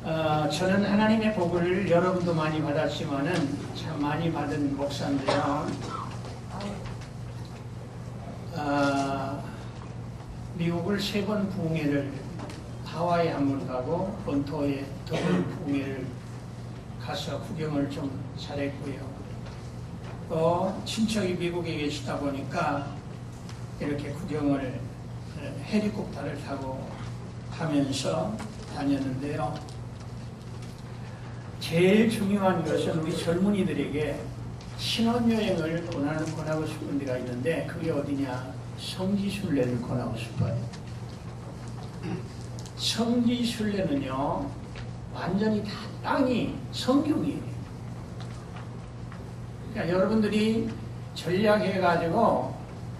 저는 하나님의 복을 여러분도 많이 받았지만은 참 많이 받은 목사인데요. 미국을 3번 부흥회를 하와이 한 번 가고 본토에 2번 부흥회를 가서 구경을 좀 잘했고요. 또 친척이 미국에 계시다 보니까 이렇게 구경을 헬리콥터를 타고 하면서 다녔는데요. 제일 중요한 것은 우리 젊은이들에게 신혼여행을 권하고 싶은 데가 있는데 그게 어디냐? 성지순례를 권하고 싶어요. 성지순례는요 완전히 다 땅이 성경이에요. 그러니까 여러분들이 전략해가지고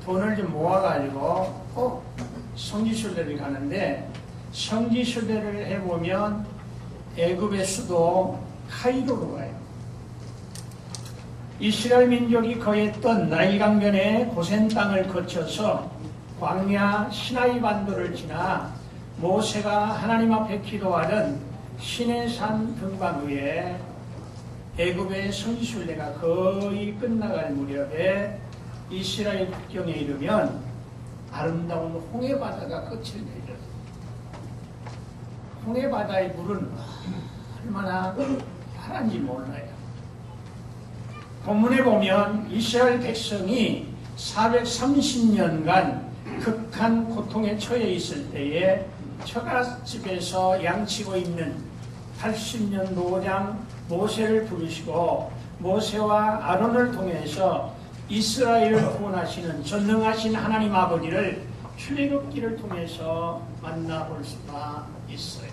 돈을 좀 모아가지고 성지순례를 가는데, 성지순례를 해보면 애굽의 수도 카이로로 가요. 이스라엘 민족이 거했던 나일강변의 고센 땅을 거쳐서 광야 시나이 반도를 지나 모세가 하나님 앞에 기도하던 시내산 등반 후에 애굽의 성지순례가 거의 끝나갈 무렵에 이스라엘 국경에 이르면 아름다운 홍해바다가 끝을 내려요. 홍해바다의 물은 얼마나 파란지 몰라요. 본문에 보면 이스라엘 백성이 430년간 극한 고통에 처해 있을 때에 처갓집에서 양치고 있는 80년 노장 모세를 부르시고 모세와 아론을 통해서 이스라엘을 구원하시는 전능하신 하나님 아버지를 출애굽기를 통해서 만나볼 수가 있어요.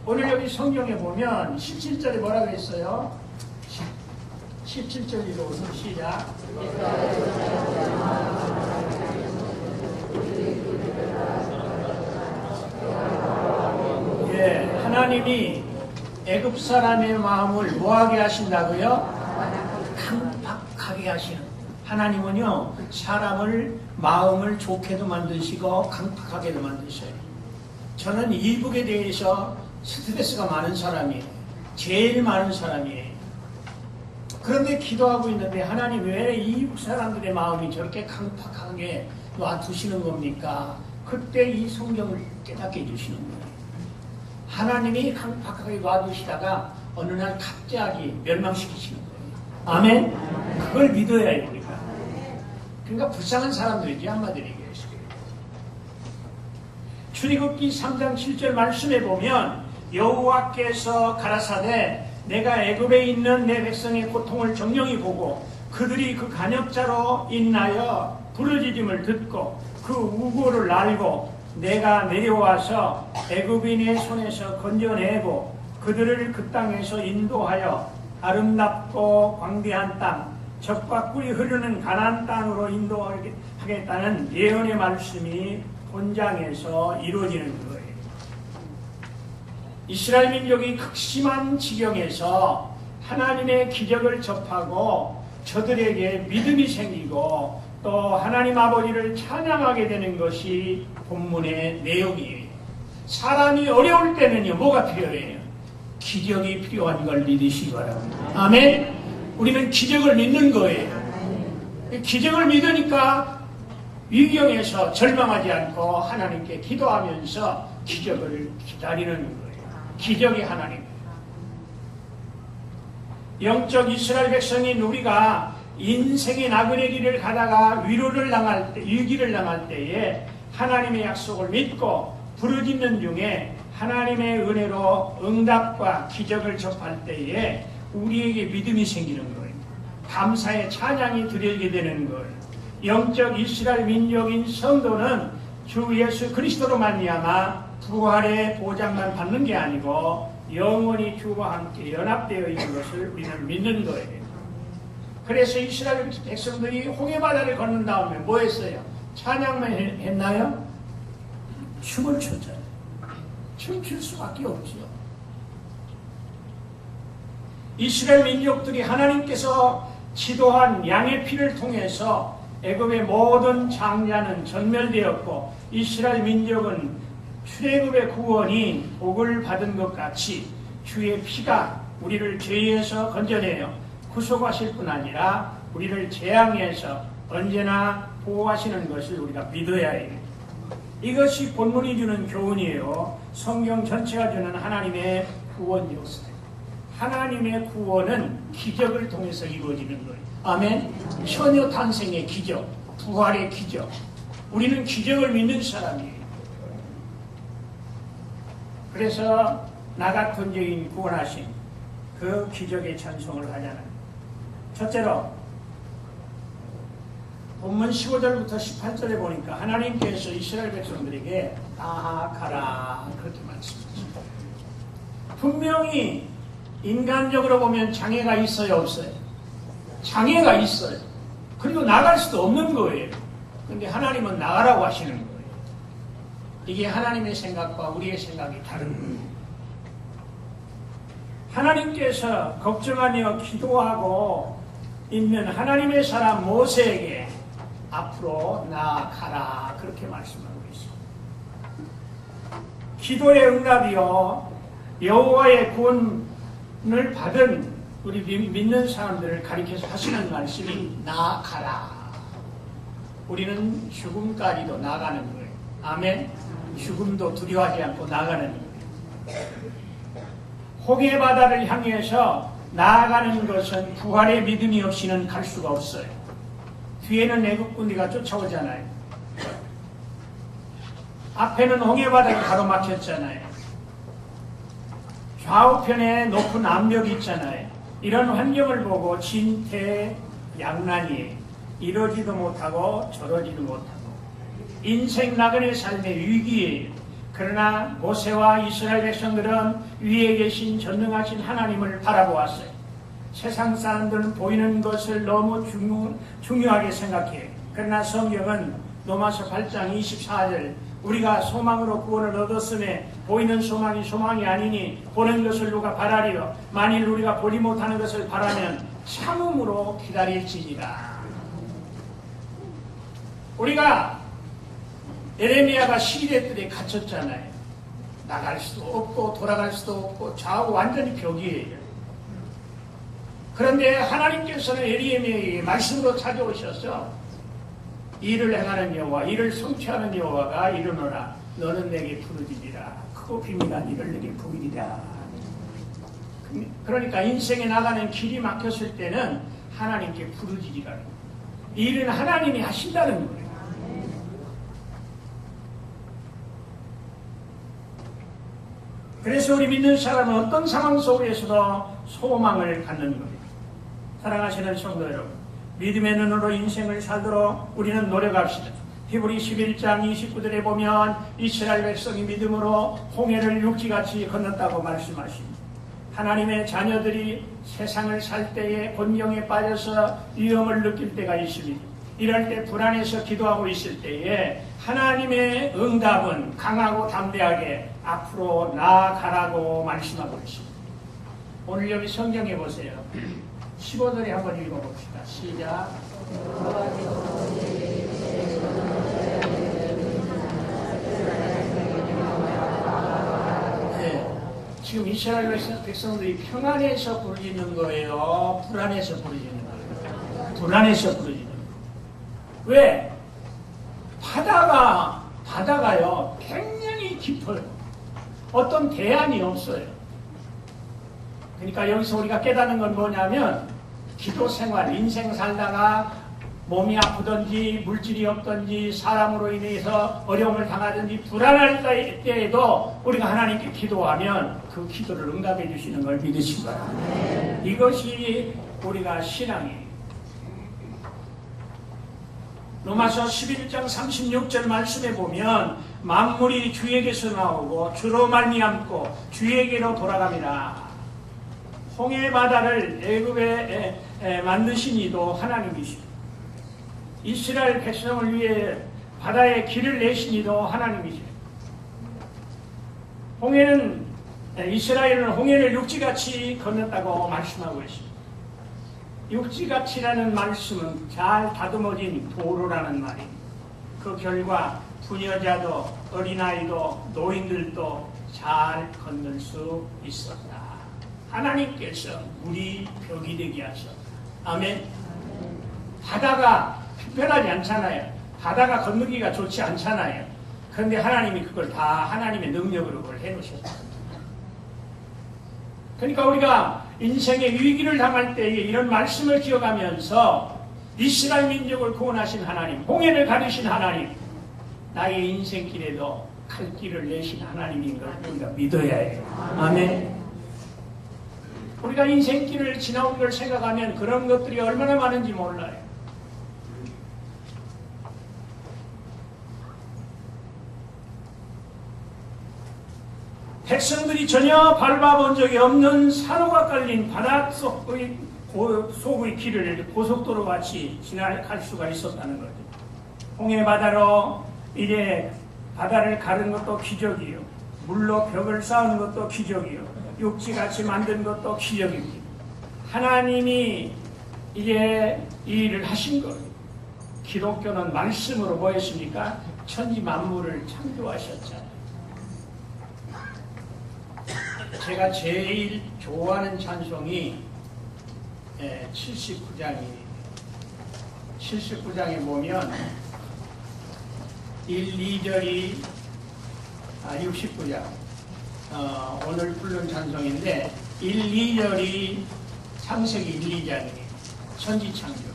오늘 여기 성경에 보면 17절에 뭐라고 했어요? 17절 읽어보세요. 시작. 예, 하나님이 애굽 사람의 마음을 뭐하게 하신다고요? 강팍하게 하시는. 하나님은요 사람을 마음을 좋게도 만드시고 강팍하게도 만드셔요. 저는 이북에 대해서 스트레스가 많은 사람이에요. 제일 많은 사람이에요. 그런데 기도하고 있는데 하나님 왜 이북 사람들의 마음이 저렇게 강팍하게 놔두시는 겁니까? 그때 이 성경을 깨닫게 해주시는 거예요. 하나님이 강팍하게 놔두시다가 어느 날 갑자기 멸망시키시는 거예요. 아멘? 그걸 믿어야 해요 우리가. 그러니까 불쌍한 사람들이지 한마디로 얘기해서. 출애굽기 3장 7절 말씀에 보면 여호와께서 가라사대 내가 애굽에 있는 내 백성의 고통을 정령히 보고 그들이 그 간역자로 인하여 부르짖음을 듣고 그 우고를 알고 내가 내려와서 애굽인의 손에서 건져내고 그들을 그 땅에서 인도하여 아름답고 광대한 땅 젖과 꿀이 흐르는 가나안 땅으로 인도하겠다는 예언의 말씀이 본장에서 이루어지는 거예요. 이스라엘 민족이 극심한 지경에서 하나님의 기적을 접하고 저들에게 믿음이 생기고 또 하나님 아버지를 찬양하게 되는 것이 본문의 내용이에요. 사람이 어려울 때는요 뭐가 필요해요? 기적이 필요한 걸 믿으시기 바랍니다. 아멘. 우리는 기적을 믿는 거예요. 기적을 믿으니까 위경에서 절망하지 않고 하나님께 기도하면서 기적을 기다리는 거예요. 기적이 하나님. 영적 이스라엘 백성인 우리가 인생의 나그네 길을 가다가 위기를 당할 때에 하나님의 약속을 믿고 부르짖는 중에 하나님의 은혜로 응답과 기적을 접할 때에 우리에게 믿음이 생기는 거예요. 감사의 찬양이 드려지게 되는 거예요. 영적 이스라엘 민족인 성도는 주 예수 그리스도로 말미암아 부활의 보장만 받는 게 아니고 영원히 주와 함께 연합되어 있는 것을 우리는 믿는 거예요. 그래서 이스라엘 백성들이 홍해바다를 건넌 다음에 뭐 했어요? 찬양만 했나요? 춤을 췄잖아요. 춤출 수밖에 없죠. 이스라엘 민족들이 하나님께서 지도한 양의 피를 통해서 애굽의 모든 장자는 전멸되었고 이스라엘 민족은 출애굽의 구원이 복을 받은 것 같이 주의 피가 우리를 죄에서 건져내어 구속하실 뿐 아니라 우리를 재앙에서 언제나 보호하시는 것을 우리가 믿어야 해요. 이것이 본문이 주는 교훈이에요. 성경 전체가 주는 하나님의 구원 역사. 하나님의 구원은 기적을 통해서 이루어지는 거예요. 아멘. 처녀 탄생의 기적, 부활의 기적. 우리는 기적을 믿는 사람이에요. 그래서 나 같은 죄인 구원하신 그 기적의 찬송을 하잖아요. 첫째로 본문 15절부터 18절에 보니까 하나님께서 이스라엘 백성들에게 나아가라 그렇게 말씀하십니다. 분명히 인간적으로 보면 장애가 있어요, 없어요? 장애가 있어요. 그리고 나갈 수도 없는 거예요. 그런데 하나님은 나가라고 하시는 거예요. 이게 하나님의 생각과 우리의 생각이 다른 거예요. 하나님께서 걱정하며 기도하고 있는 하나님의 사람 모세에게 앞으로 나아가라 그렇게 말씀하고 있습니다. 기도의 응답이요 여호와의 구원을 받은 우리 믿는 사람들을 가리켜서 하시는 말씀이 나아가라. 우리는 죽음까지도 나가는 거예요. 아멘. 죽음도 두려워하지 않고 나가는 거예요. 홍해 바다를 향해서 나아가는 것은 부활의 믿음이 없이는 갈 수가 없어요. 뒤에는 애국 군대가 쫓아오잖아요. 앞에는 홍해 바다가 가로막혔잖아요. 좌우편에 높은 암벽이 있잖아요. 이런 환경을 보고 진퇴양난이 이러지도 못하고 저러지도 못하고 인생 나그네 삶의 위기예요. 그러나 모세와 이스라엘 백성들은 위에 계신 전능하신 하나님을 바라보았어요. 세상 사람들은 보이는 것을 너무 중요하게 생각해요. 그러나 성경은 로마서 8장 24절 우리가 소망으로 구원을 얻었음에 보이는 소망이 소망이 아니니 보는 것을 누가 바라리요 만일 우리가 보지 못하는 것을 바라면 참음으로 기다릴지니라. 우리가 에레미야가 시대들에 갇혔잖아요. 나갈 수도 없고 돌아갈 수도 없고 좌우 완전히 벽이에요. 그런데 하나님께서는 에레미야에게 말씀으로 찾아오셔서 일을 행하는 여호와, 일을 성취하는 여호와가 이르노라. 너는 내게 부르짖으라. 크고 비밀한 일을 내게 보이리라. 그러니까 인생에 나가는 길이 막혔을 때는 하나님께 부르짖으라는 거예요. 일은 하나님이 하신다는 거예요. 그래서 우리 믿는 사람은 어떤 상황 속에서도 소망을 갖는 거예요. 사랑하시는 성도 여러분, 믿음의 눈으로 인생을 살도록 우리는 노력합시다. 히브리 11장 29절에 보면 이스라엘 백성이 믿음으로 홍해를 육지같이 건넜다고 말씀하십니다. 하나님의 자녀들이 세상을 살 때에 곤경에 빠져서 위험을 느낄 때가 있습니다. 이럴 때 불안해서 기도하고 있을 때에 하나님의 응답은 강하고 담대하게 앞으로 나아가라고 말씀하고 있습니다. 오늘 여기 성경에 보세요. 15절에 한번 읽어봅시다. 시작. 네, 지금 이스라엘 백성들이 평안해서 부르짖는 거예요? 불안해서 부르짖는 거예요? 불안해서 부르짖는 거예요. 왜? 바다가요 굉장히 깊어요. 어떤 대안이 없어요. 그러니까 여기서 우리가 깨닫는 건 뭐냐면 기도 생활, 인생 살다가 몸이 아프든지 물질이 없든지 사람으로 인해서 어려움을 당하든지 불안할 때에도 우리가 하나님께 기도하면 그 기도를 응답해 주시는 걸 믿으시기 바랍니다. 이것이 우리가 신앙이에요. 로마서 11장 36절 말씀에 보면 만물이 주에게서 나오고 주로 말미암고 주에게로 돌아갑니다. 홍해 바다를 애굽에 만드신 이도 하나님이시고 이스라엘 백성을 위해 바다에 길을 내신 이도 하나님이시고 이스라엘은 홍해를 육지같이 건넜다고 말씀하고 있습니다. 육지같이라는 말씀은 잘 다듬어진 도로라는 말입니다. 그 결과 부녀자도 어린아이도 노인들도 잘 건널 수 있었다. 하나님께서 물이 벽이 되게 하셨다. 아멘. 바다가 특별하지 않잖아요. 바다가 건너기가 좋지 않잖아요. 그런데 하나님이 그걸 다 하나님의 능력으로 그걸 해놓으셨다. 그러니까 우리가 인생의 위기를 당할 때에 이런 말씀을 기억하면서 이스라엘 민족을 구원하신 하나님, 홍해를 가르신 하나님, 나의 인생길에도 갈 길을 내신 하나님인 걸 우리가 믿어야 해요. 아멘. 우리가 인생길을 지나온 걸 생각하면 그런 것들이 얼마나 많은지 몰라요. 백성들이 전혀 밟아본 적이 없는 산호가 깔린 바닷 속의 길을 고속도로 같이 지나갈 수가 있었다는 거죠. 홍해 바다로 이제 바다를 가른 것도 기적이요. 물로 벽을 쌓은 것도 기적이요. 육지같이 만든 것도 기적입니다. 하나님이 이제 이 일을 하신 거예요. 기독교는 말씀으로 뭐 했습니까? 천지 만물을 창조하셨잖아요. 제가 제일 좋아하는 찬송이 79장이에요. 79장에 보면 1, 2절이 69장 오늘 부른 찬송인데 1, 2절이 창세기 1, 2장이에요. 천지창조.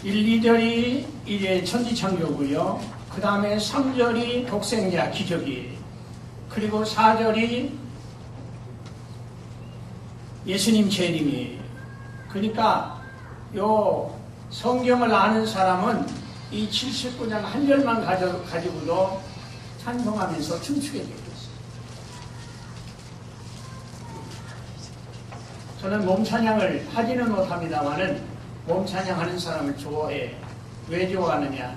일, 2절이 이제 천지창조고요. 그 다음에 3절이 독생자 기적이에요. 그리고 4절이 예수님 재림이에요. 그러니까 요 성경을 아는 사람은 이 79장 한 절만 가지고도 찬송하면서 춤추게 되겠어요. 저는 몸 찬양을 하지는 못합니다만은 몸 찬양하는 사람을 좋아해. 왜 좋아하느냐?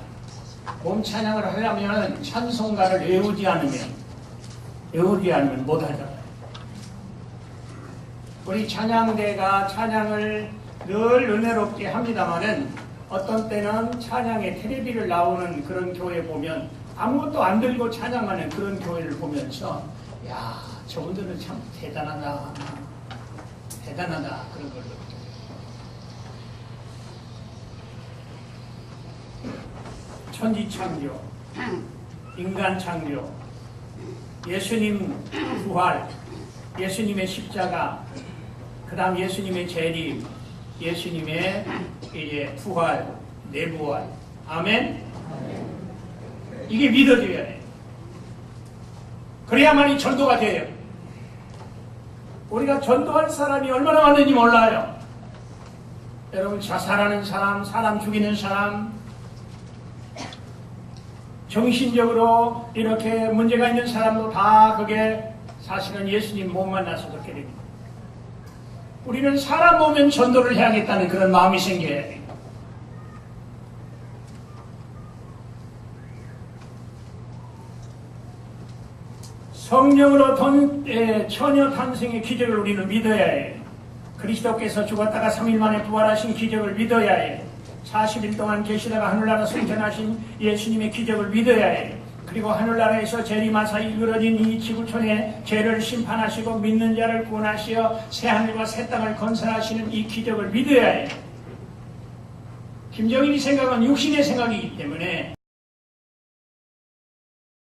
몸 찬양을 하려면 찬송가를 외우지 않으면 못하잖아요. 우리 찬양대가 찬양을 늘 은혜롭게 합니다만은 어떤 때는 찬양에 텔레비를 나오는 그런 교회 보면 아무것도 안 들고 찬양하는 그런 교회를 보면서 야, 저분들은 참 대단하다 그런 걸 느껴요. 천지창조, 인간창조, 예수님 부활, 예수님의 십자가, 그 다음 예수님의 재림, 예수님의 이제 부활, 내부활. 아멘? 이게 믿어져야 돼요. 그래야만이 전도가 돼요. 우리가 전도할 사람이 얼마나 많은지 몰라요. 여러분, 자살하는 사람, 사람 죽이는 사람, 정신적으로 이렇게 문제가 있는 사람도 다 그게 사실은 예수님 못 만나서 그렇게 됩니다. 우리는 사람 오면 전도를 해야겠다는 그런 마음이 생겨야 돼요. 성령으로 처녀 탄생의 기적을 우리는 믿어야 해요. 그리스도께서 죽었다가 3일 만에 부활하신 기적을 믿어야 해요. 40일 동안 계시다가 하늘나라 승천하신 예수님의 기적을 믿어야 해요. 그리고 하늘나라에서 재림하사 이끌어진 이 지구촌에 죄를 심판하시고 믿는 자를 구원하시어 새하늘과 새 땅을 건설하시는 이 기적을 믿어야 해요. 김정일이 생각은 육신의 생각이기 때문에